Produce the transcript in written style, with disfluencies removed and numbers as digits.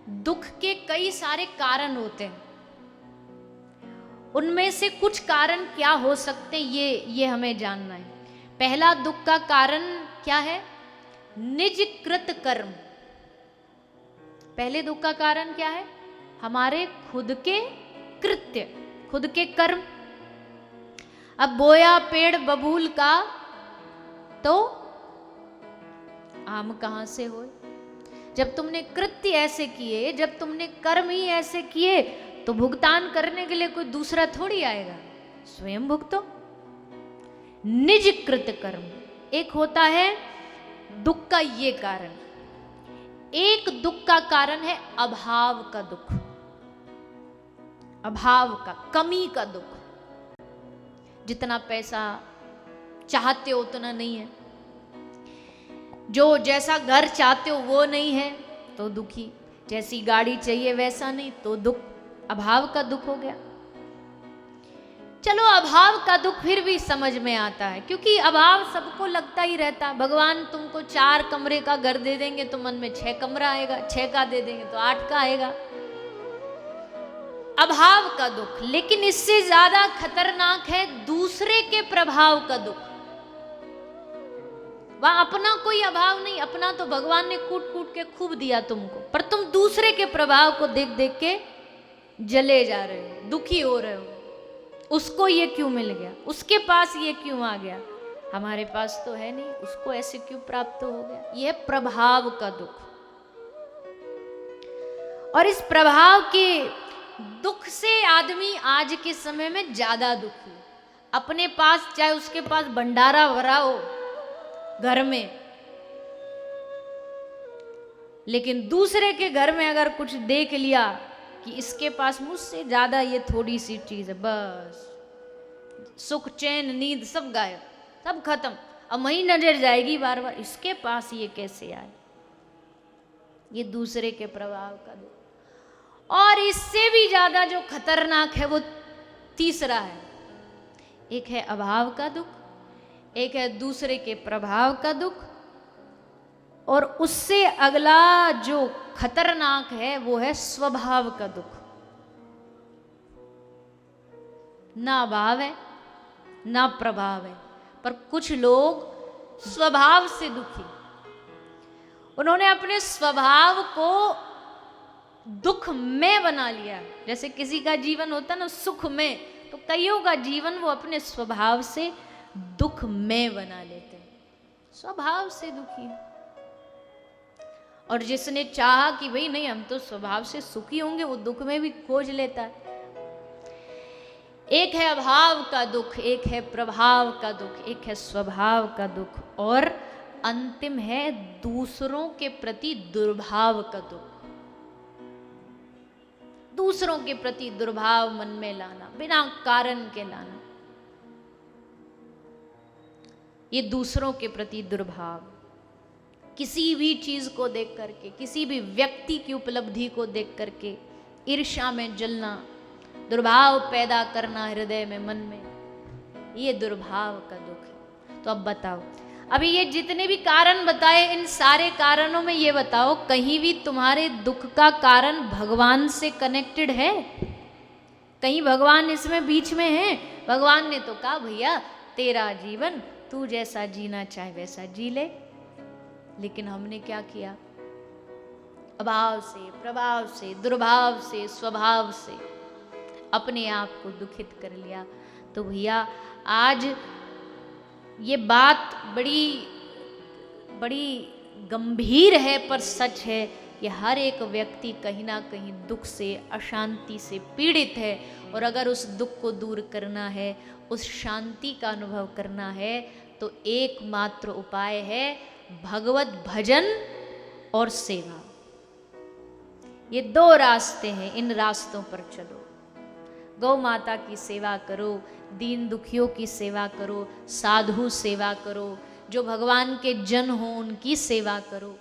दुख के कई सारे कारण होते हैं, उनमें से कुछ कारण क्या हो सकते हैं ये हमें जानना है। पहला दुख का कारण क्या है? निजकृत कर्म। पहले दुख का कारण क्या है? हमारे खुद के कृत्य, खुद के कर्म। अब बोया पेड़ बबूल का तो आम कहां से होए। जब तुमने कृत्य ऐसे किए, जब तुमने कर्म ही ऐसे किए, तो भुगतान करने के लिए कोई दूसरा थोड़ी आएगा, स्वयं भुगतो। निज कृत कर्म। एक होता है दुख का ये कारण, एक दुख का कारण है अभाव का दुख, अभाव का, कमी का दुख। जितना पैसा चाहते हो उतना नहीं है, जो जैसा घर चाहते हो वो नहीं है तो दुखी, जैसी गाड़ी चाहिए वैसा नहीं तो दुख, अभाव का दुख हो गया। चलो अभाव का दुख फिर भी समझ में आता है, क्योंकि अभाव सबको लगता ही रहता। भगवान तुमको 4 कमरे का घर दे देंगे तो मन में 6 कमरा आएगा, 6 का दे देंगे तो 8 का आएगा, अभाव का दुख। लेकिन इससे ज्यादा खतरनाक है दूसरे के प्रभाव का दुख। वहां अपना कोई अभाव नहीं, अपना तो भगवान ने कूट कूट के खूब दिया तुमको, पर तुम दूसरे के प्रभाव को देख देख के जले जा रहे हो, दुखी हो रहे हो। उसको ये क्यों मिल गया, उसके पास ये क्यों आ गया, हमारे पास तो है नहीं, उसको ऐसे क्यों प्राप्त हो गया। यह प्रभाव का दुख। और इस प्रभाव के दुख से आदमी आज के समय में ज्यादा दुखी है। अपने पास चाहे उसके पास भंडारा भरा हो घर में, लेकिन दूसरे के घर में अगर कुछ देख लिया कि इसके पास मुझसे ज्यादा ये थोड़ी सी चीज है, बस सुख चैन नींद सब गायब, सब खत्म। अब वही नजर जाएगी बार बार, इसके पास ये कैसे आए। ये दूसरे के प्रभाव का दुख। और इससे भी ज्यादा जो खतरनाक है वो तीसरा है। एक है अभाव का दुख, एक है दूसरे के प्रभाव का दुख, और उससे अगला जो खतरनाक है वो है स्वभाव का दुख। ना अभाव है ना प्रभाव है, पर कुछ लोग स्वभाव से दुखी, उन्होंने अपने स्वभाव को दुख में बना लिया। जैसे किसी का जीवन होता ना सुख में, तो कईयों का जीवन वो अपने स्वभाव से दुख में बना लेते हैं, स्वभाव से दुखी है। और जिसने चाहा कि भाई नहीं हम तो स्वभाव से सुखी होंगे, वो दुख में भी खोज लेता है। एक है अभाव का दुख, एक है प्रभाव का दुख, एक है स्वभाव का दुख, और अंतिम है दूसरों के प्रति दुर्भाव का दुख। दूसरों के प्रति दुर्भाव मन में लाना, बिना कारण के लाना, ये दूसरों के प्रति दुर्भाव। किसी भी चीज को देख करके, किसी भी व्यक्ति की उपलब्धि को देख करके ईर्ष्या में जलना, दुर्भाव पैदा करना हृदय में, मन में, ये दुर्भाव का दुख है। तो अब बताओ, अभी ये जितने भी कारण बताए, इन सारे कारणों में ये बताओ कहीं भी तुम्हारे दुख का कारण भगवान से कनेक्टेड है? कहीं भगवान इसमें बीच में है? भगवान ने तो कहा भैया तेरा जीवन तू जैसा जीना चाहे वैसा जी ले। लेकिन हमने क्या किया? अभाव से, प्रभाव से, दुर्भाव से, स्वभाव से अपने आप को दुखित कर लिया। तो भैया आज ये बात बड़ी बड़ी गंभीर है, पर सच है कि हर एक व्यक्ति कहीं ना कहीं दुख से, अशांति से पीड़ित है। और अगर उस दुख को दूर करना है, उस शांति का अनुभव करना है, तो एकमात्र उपाय है भगवत भजन और सेवा। ये 2 रास्ते हैं, इन रास्तों पर चलो। गौ माता की सेवा करो, दीन दुखियों की सेवा करो, साधु सेवा करो, जो भगवान के जन हो उनकी सेवा करो।